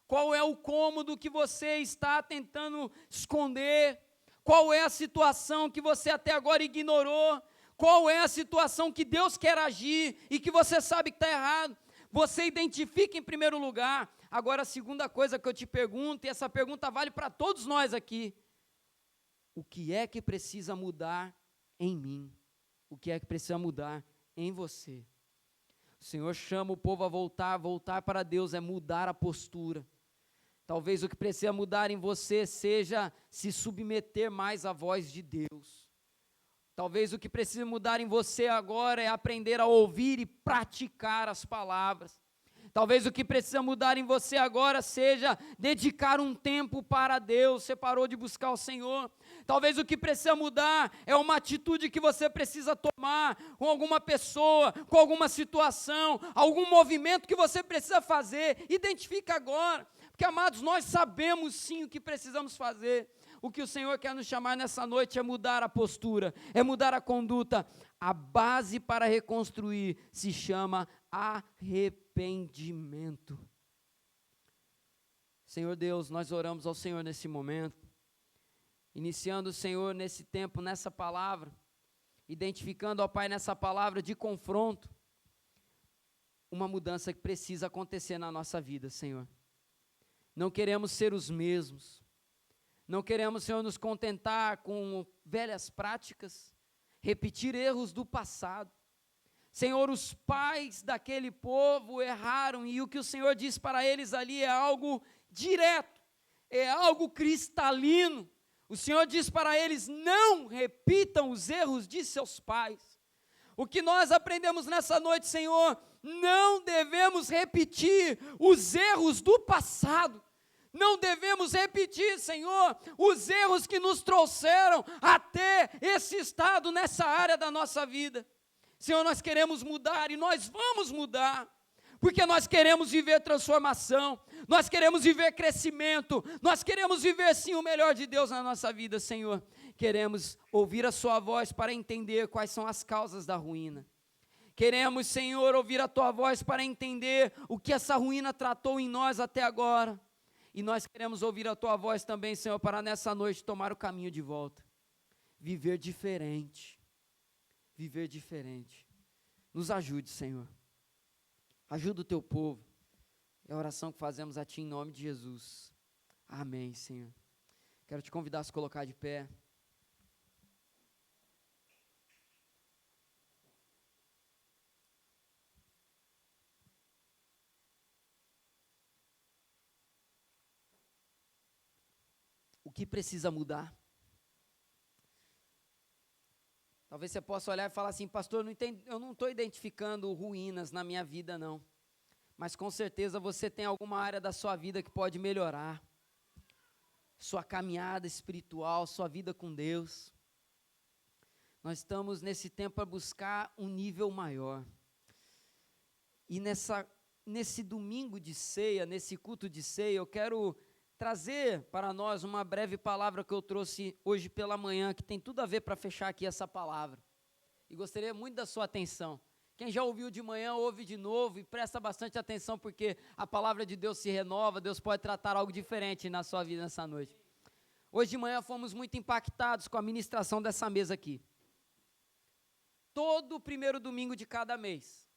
Qual é o cômodo que você está tentando esconder? Qual é a situação que você até agora ignorou? Qual é a situação que Deus quer agir e que você sabe que está errado? Você identifica em primeiro lugar. Agora a segunda coisa que eu te pergunto, e essa pergunta vale para todos nós aqui: o que é que precisa mudar em mim? O que é que precisa mudar em você? O Senhor chama o povo a voltar para Deus é mudar a postura. Talvez o que precisa mudar em você seja se submeter mais à voz de Deus. Talvez o que precisa mudar em você agora é aprender a ouvir e praticar as palavras. Talvez o que precisa mudar em você agora seja dedicar um tempo para Deus. Você parou de buscar o Senhor. Talvez o que precisa mudar é uma atitude que você precisa tomar com alguma pessoa, com alguma situação, algum movimento que você precisa fazer. Identifica agora, porque, amados, nós sabemos sim o que precisamos fazer. O que o Senhor quer nos chamar nessa noite é mudar a postura, é mudar a conduta. A base para reconstruir se chama arrependimento. Senhor Deus, nós oramos ao Senhor nesse momento, iniciando o Senhor nesse tempo, nessa palavra, identificando, ó Pai, nessa palavra de confronto, uma mudança que precisa acontecer na nossa vida, Senhor. Não queremos ser os mesmos. Não queremos, Senhor, nos contentar com velhas práticas, repetir erros do passado. Senhor, os pais daquele povo erraram e o que o Senhor diz para eles ali é algo direto, é algo cristalino. O Senhor diz para eles: não repitam os erros de seus pais. O que nós aprendemos nessa noite, Senhor, não devemos repetir os erros do passado. Não devemos repetir, Senhor, os erros que nos trouxeram até esse estado, nessa área da nossa vida. Senhor, nós queremos mudar e nós vamos mudar, porque nós queremos viver transformação, nós queremos viver crescimento, nós queremos viver sim o melhor de Deus na nossa vida, Senhor. Queremos ouvir a sua voz para entender quais são as causas da ruína. Queremos, Senhor, ouvir a tua voz para entender o que essa ruína tratou em nós até agora. E nós queremos ouvir a tua voz também, Senhor, para nessa noite tomar o caminho de volta. Viver diferente. Viver diferente. Nos ajude, Senhor. Ajuda o teu povo. É a oração que fazemos a ti em nome de Jesus. Amém, Senhor. Quero te convidar a se colocar de pé. O que precisa mudar? Talvez você possa olhar e falar assim: pastor, eu não estou identificando ruínas na minha vida, não. Mas com certeza você tem alguma área da sua vida que pode melhorar. Sua caminhada espiritual, sua vida com Deus. Nós estamos nesse tempo para buscar um nível maior. E nesse domingo de ceia, nesse culto de ceia, eu quero trazer para nós uma breve palavra que eu trouxe hoje pela manhã, que tem tudo a ver para fechar aqui essa palavra. E gostaria muito da sua atenção. Quem já ouviu de manhã, ouve de novo e presta bastante atenção, porque a palavra de Deus se renova, Deus pode tratar algo diferente na sua vida nessa noite. Hoje de manhã fomos muito impactados com a ministração dessa mesa aqui. Todo primeiro domingo de cada mês,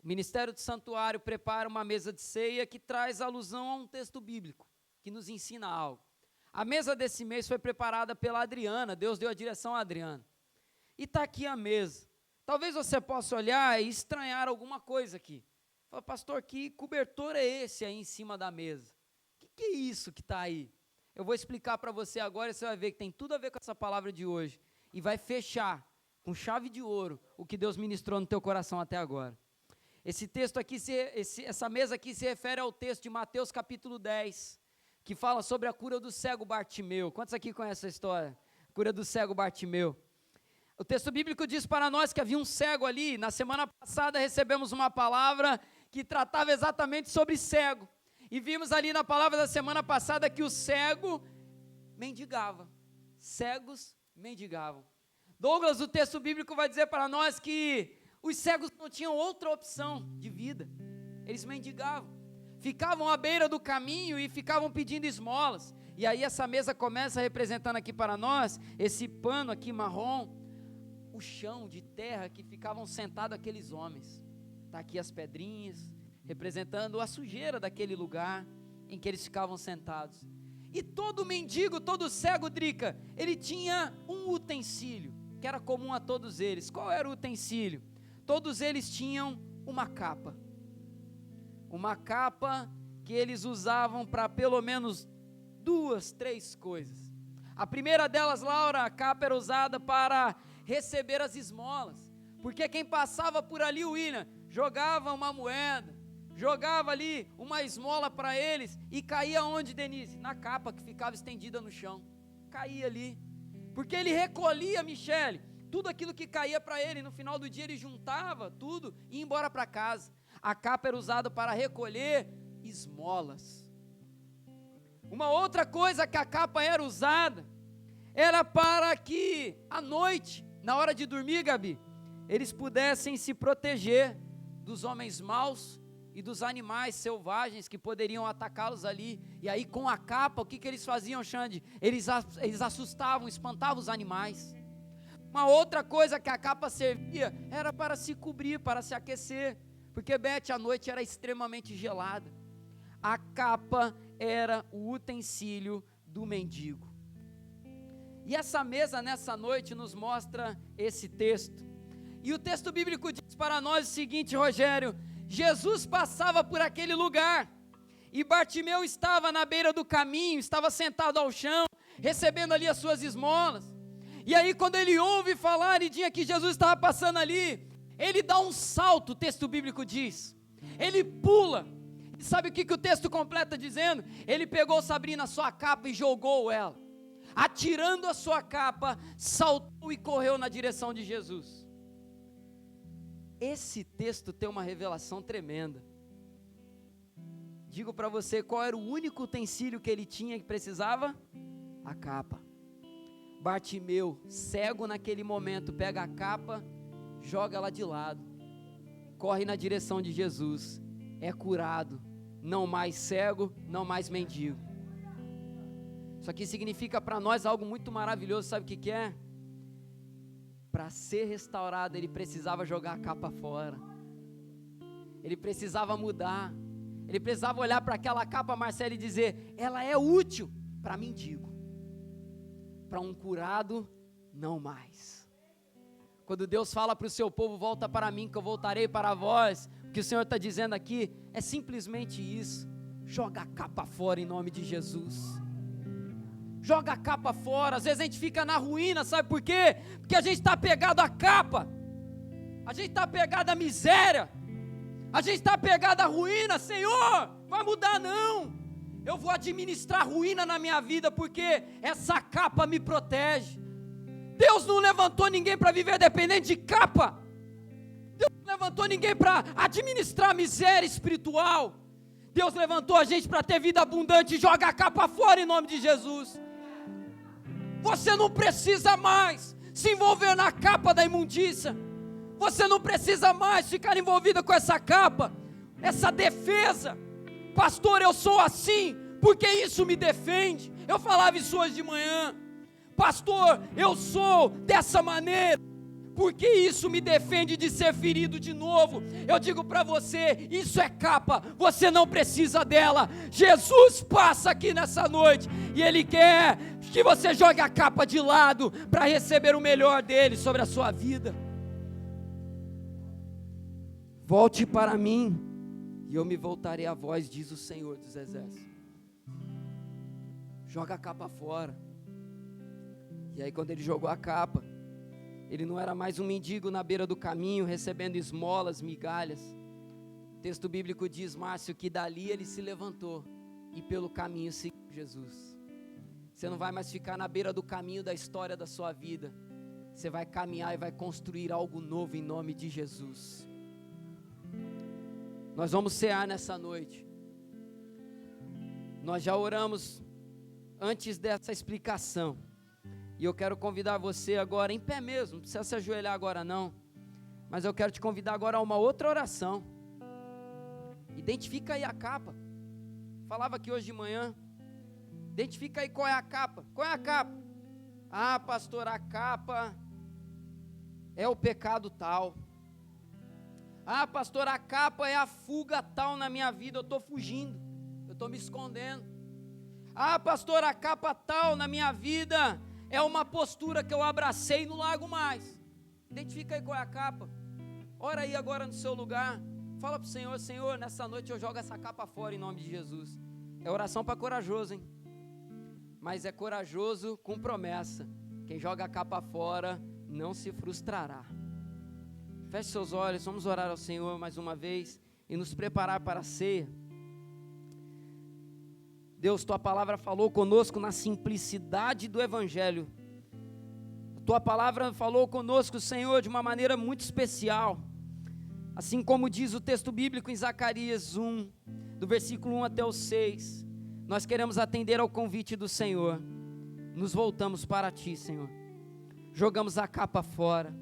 o Ministério do Santuário prepara uma mesa de ceia que traz alusão a um texto bíblico, que nos ensina algo. A mesa desse mês foi preparada pela Adriana, Deus deu a direção à Adriana. E está aqui a mesa. Talvez você possa olhar e estranhar alguma coisa aqui. Fala, pastor, que cobertor é esse aí em cima da mesa? O que é isso que está aí? Eu vou explicar para você agora e você vai ver que tem tudo a ver com essa palavra de hoje. E vai fechar com chave de ouro o que Deus ministrou no teu coração até agora. Esse texto aqui, essa mesa aqui se refere ao texto de Mateus capítulo 10, que fala sobre a cura do cego Bartimeu. Quantos aqui conhecem essa história? Cura do cego Bartimeu. O texto bíblico diz para nós que havia um cego ali. Na semana passada recebemos uma palavra que tratava exatamente sobre cego. E vimos ali na palavra da semana passada que o cego mendigava. Cegos mendigavam. Douglas, o texto bíblico vai dizer para nós que os cegos não tinham outra opção de vida. Eles mendigavam. Ficavam à beira do caminho e ficavam pedindo esmolas. E aí essa mesa começa representando aqui para nós, esse pano aqui marrom, o chão de terra que ficavam sentados aqueles homens. Está aqui as pedrinhas, representando a sujeira daquele lugar em que eles ficavam sentados. E todo mendigo, todo cego, Drica, ele tinha um utensílio, que era comum a todos eles. Qual era o utensílio? Todos eles tinham uma capa. Uma capa que eles usavam para pelo menos 2, 3 coisas. A primeira delas, Laura, a capa era usada para receber as esmolas, porque quem passava por ali, o William, jogava uma moeda, jogava ali uma esmola para eles, e caía onde, Denise? Na capa que ficava estendida no chão, caía ali, porque ele recolhia, Michele, tudo aquilo que caía para ele, no final do dia ele juntava tudo e ia embora para casa. A capa era usada para recolher esmolas. Uma outra coisa que a capa era usada, era para que à noite, na hora de dormir, Gabi, eles pudessem se proteger dos homens maus e dos animais selvagens que poderiam atacá-los ali. E aí com a capa, o que eles faziam, Xande? Eles assustavam, espantavam os animais. Uma outra coisa que a capa servia, era para se cobrir, para se aquecer, porque Beth, a noite era extremamente gelada. A capa era o utensílio do mendigo. E essa mesa nessa noite nos mostra esse texto. E o texto bíblico diz para nós o seguinte, Rogério: Jesus passava por aquele lugar, e Bartimeu estava na beira do caminho, estava sentado ao chão, recebendo ali as suas esmolas. E aí quando ele ouve falar que Jesus estava passando ali, ele dá um salto, o texto bíblico diz. Ele pula. E sabe o que o texto completa dizendo? Ele pegou, Sabrina, a sua capa e jogou ela. Atirando a sua capa, saltou e correu na direção de Jesus. Esse texto tem uma revelação tremenda. Digo para você, qual era o único utensílio que ele tinha que precisava? A capa. Bartimeu, cego naquele momento, pega a capa, joga ela de lado, corre na direção de Jesus, é curado, não mais cego, não mais mendigo. Isso aqui significa para nós algo muito maravilhoso, sabe o que é? Para ser restaurado, ele precisava jogar a capa fora, ele precisava mudar, ele precisava olhar para aquela capa, Marcelo, e dizer, ela é útil para mendigo, para um curado, não mais. Quando Deus fala para o seu povo, volta para mim que eu voltarei para vós, o que o Senhor está dizendo aqui, é simplesmente isso, joga a capa fora em nome de Jesus. Joga a capa fora. Às vezes a gente fica na ruína, sabe por quê? Porque a gente está apegado à capa, a gente está apegado à miséria, a gente está apegado à ruína. Senhor, vai mudar não, eu vou administrar ruína na minha vida, porque essa capa me protege. Deus não levantou ninguém para viver dependente de capa, Deus não levantou ninguém para administrar miséria espiritual, Deus levantou a gente para ter vida abundante. Joga a capa fora em nome de Jesus. Você não precisa mais se envolver na capa da imundícia. Você não precisa mais ficar envolvida com essa capa, essa defesa. Pastor, eu sou assim, porque isso me defende. Eu falava isso hoje de manhã. Pastor, eu sou dessa maneira, porque isso me defende de ser ferido de novo. Eu digo para você, isso é capa, você não precisa dela. Jesus passa aqui nessa noite, e Ele quer que você jogue a capa de lado, para receber o melhor dEle sobre a sua vida. Volte para mim, e eu me voltarei a vós, diz o Senhor dos Exércitos. Joga a capa fora. E aí quando ele jogou a capa, ele não era mais um mendigo na beira do caminho, recebendo esmolas, migalhas. O texto bíblico diz, Márcio, que dali ele se levantou, e pelo caminho seguiu Jesus. Você não vai mais ficar na beira do caminho da história da sua vida. Você vai caminhar e vai construir algo novo em nome de Jesus. Nós vamos cear nessa noite. Nós já oramos antes dessa explicação. E eu quero convidar você agora, em pé mesmo, não precisa se ajoelhar agora não. Mas eu quero te convidar agora a uma outra oração. Identifica aí a capa. Falava aqui hoje de manhã. Identifica aí qual é a capa. Qual é a capa? Ah, pastor, a capa é o pecado tal. Ah, pastor, a capa é a fuga tal na minha vida, eu estou fugindo, eu estou me escondendo. Ah, pastor, a capa tal na minha vida é uma postura que eu abracei e não largo mais. Identifica aí qual é a capa. Ora aí agora no seu lugar. Fala para o Senhor, Senhor, nessa noite eu jogo essa capa fora em nome de Jesus. É oração para corajoso, hein? Mas é corajoso com promessa. Quem joga a capa fora não se frustrará. Feche seus olhos, vamos orar ao Senhor mais uma vez e nos preparar para a ceia. Deus, Tua palavra falou conosco na simplicidade do Evangelho. Tua palavra falou conosco, Senhor, de uma maneira muito especial. Assim como diz o texto bíblico em Zacarias 1, do versículo 1 até o 6. Nós queremos atender ao convite do Senhor. Nos voltamos para Ti, Senhor. Jogamos a capa fora.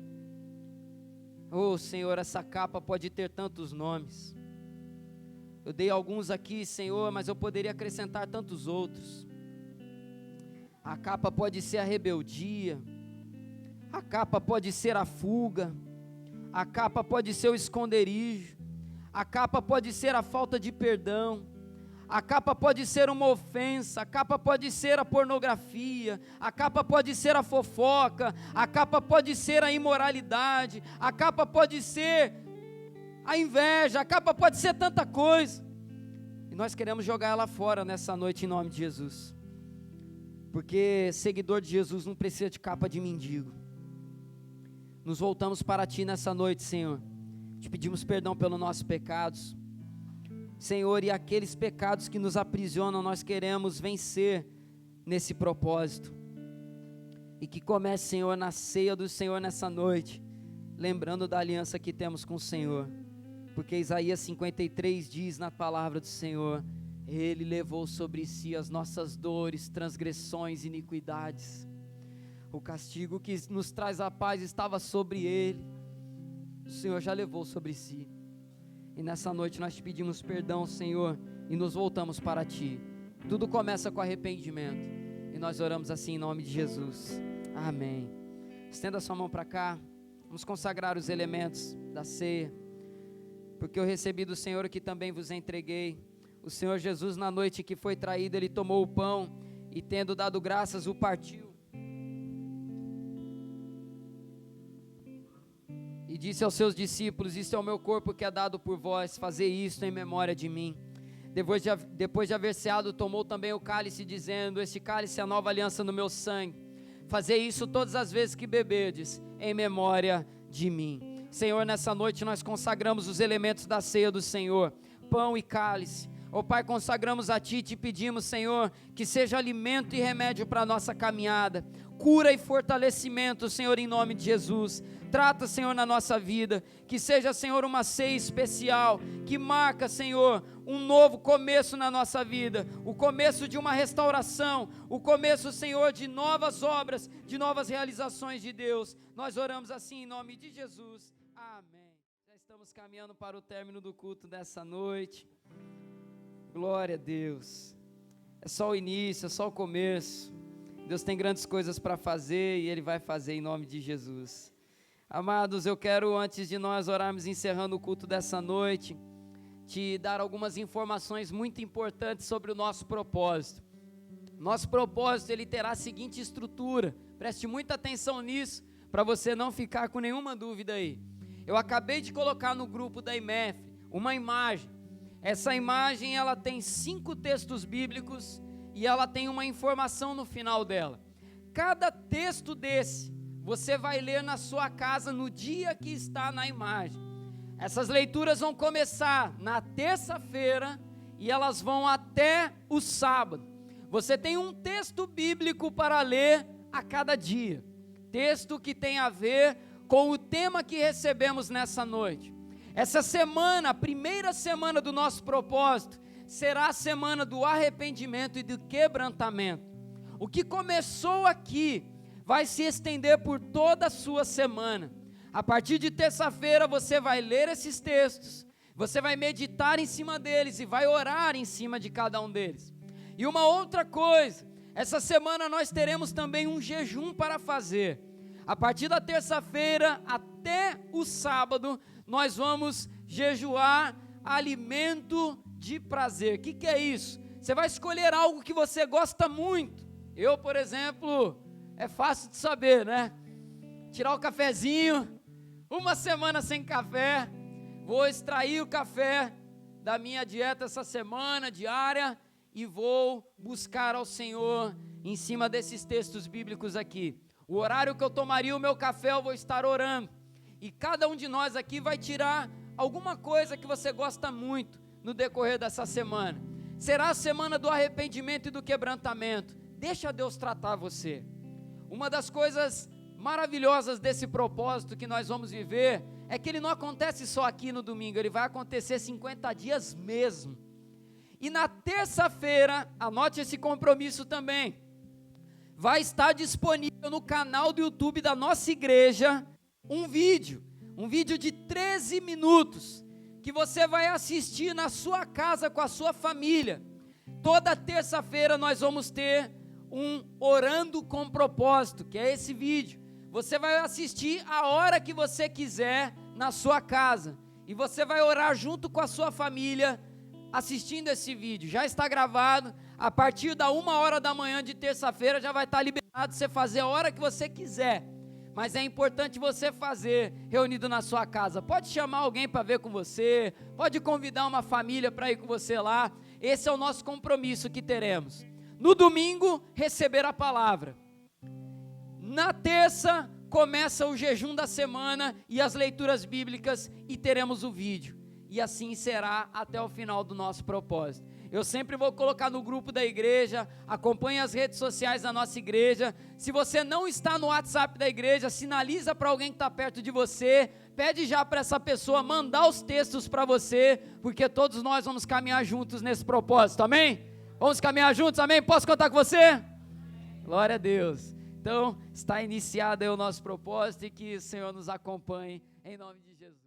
Oh, Senhor, essa capa pode ter tantos nomes. Eu dei alguns aqui, Senhor, mas eu poderia acrescentar tantos outros. A capa pode ser a rebeldia. A capa pode ser a fuga. A capa pode ser o esconderijo. A capa pode ser a falta de perdão. A capa pode ser uma ofensa. A capa pode ser a pornografia. A capa pode ser a fofoca. A capa pode ser a imoralidade. A capa pode ser a inveja. A capa pode ser tanta coisa. E nós queremos jogar ela fora nessa noite em nome de Jesus. Porque seguidor de Jesus não precisa de capa de mendigo. Nos voltamos para Ti nessa noite, Senhor. Te pedimos perdão pelos nossos pecados. Senhor, e aqueles pecados que nos aprisionam, nós queremos vencer nesse propósito. E que comece, Senhor, na ceia do Senhor nessa noite, lembrando da aliança que temos com o Senhor. Porque Isaías 53 diz na palavra do Senhor, Ele levou sobre si as nossas dores, transgressões, iniquidades. O castigo que nos traz a paz estava sobre Ele. O Senhor já levou sobre si. E nessa noite nós te pedimos perdão, Senhor, e nos voltamos para Ti. Tudo começa com arrependimento. E nós oramos assim em nome de Jesus. Amém. Estenda sua mão para cá. Vamos consagrar os elementos da ceia. Porque eu recebi do Senhor o que também vos entreguei. O Senhor Jesus, na noite que foi traído, Ele tomou o pão e, tendo dado graças, o partiu. E disse aos seus discípulos, isto é o meu corpo que é dado por vós, fazei isto em memória de mim. Depois de haver ceado, tomou também o cálice, dizendo, este cálice é a nova aliança no meu sangue. Fazei isso todas as vezes que beberdes, em memória de mim. Senhor, nessa noite nós consagramos os elementos da ceia do Senhor, pão e cálice. Ó Pai, consagramos a Ti e te pedimos, Senhor, que seja alimento e remédio para a nossa caminhada, cura e fortalecimento, Senhor, em nome de Jesus. Trata, Senhor, na nossa vida, que seja, Senhor, uma ceia especial, que marca, Senhor, um novo começo na nossa vida, o começo de uma restauração, o começo, Senhor, de novas obras, de novas realizações de Deus. Nós oramos assim em nome de Jesus. Amém. Amém. Já estamos caminhando para o término do culto dessa noite. Glória a Deus. É só o início, é só o começo. Deus tem grandes coisas para fazer e Ele vai fazer em nome de Jesus. Amados, eu quero, antes de nós orarmos encerrando o culto dessa noite, te dar algumas informações muito importantes sobre o nosso propósito. Nosso propósito, ele terá a seguinte estrutura, preste muita atenção nisso, para você não ficar com nenhuma dúvida aí. Eu acabei de colocar no grupo da IMEF uma imagem. Essa imagem, ela tem 5 textos bíblicos e ela tem uma informação no final dela. Cada texto desse, você vai ler na sua casa no dia que está na imagem. Essas leituras vão começar na terça-feira e elas vão até o sábado. Você tem um texto bíblico para ler a cada dia. Texto que tem a ver com o tema que recebemos nessa noite. Essa semana, a primeira semana do nosso propósito, será a semana do arrependimento e do quebrantamento. O que começou aqui vai se estender por toda a sua semana. A partir de terça-feira você vai ler esses textos, você vai meditar em cima deles e vai orar em cima de cada um deles. E uma outra coisa, essa semana nós teremos também um jejum para fazer. A partir da terça-feira até o sábado, nós vamos jejuar alimento de prazer. O que é isso? Você vai escolher algo que você gosta muito. Eu, por exemplo, é fácil de saber, né? Tirar o cafezinho, uma semana sem café, vou extrair o café da minha dieta essa semana diária e vou buscar ao Senhor em cima desses textos bíblicos aqui. O horário que eu tomaria o meu café, eu vou estar orando. E cada um de nós aqui vai tirar alguma coisa que você gosta muito no decorrer dessa semana. Será a semana do arrependimento e do quebrantamento. Deixa Deus tratar você. Uma das coisas maravilhosas desse propósito que nós vamos viver é que ele não acontece só aqui no domingo, ele vai acontecer 50 dias mesmo. E na terça-feira, anote esse compromisso também, vai estar disponível no canal do YouTube da nossa igreja um vídeo de 13 minutos, que você vai assistir na sua casa com a sua família. Toda terça-feira nós vamos ter um Orando com Propósito, que é esse vídeo. Você vai assistir a hora que você quiser na sua casa, e você vai orar junto com a sua família, assistindo esse vídeo. Já está gravado, a partir da 1h da manhã de terça-feira já vai estar liberado você fazer a hora que você quiser, mas é importante você fazer reunido na sua casa. Pode chamar alguém para ver com você, pode convidar uma família para ir com você lá. Esse é o nosso compromisso que teremos. No domingo, receber a palavra. Na terça, começa o jejum da semana e as leituras bíblicas e teremos o vídeo. E assim será até o final do nosso propósito. Eu sempre vou colocar no grupo da igreja, acompanhe as redes sociais da nossa igreja. Se você não está no WhatsApp da igreja, sinaliza para alguém que está perto de você, pede já para essa pessoa mandar os textos para você, porque todos nós vamos caminhar juntos nesse propósito, amém? Vamos caminhar juntos, amém? Posso contar com você? Glória a Deus. Então, está iniciado aí o nosso propósito e que o Senhor nos acompanhe, em nome de Jesus.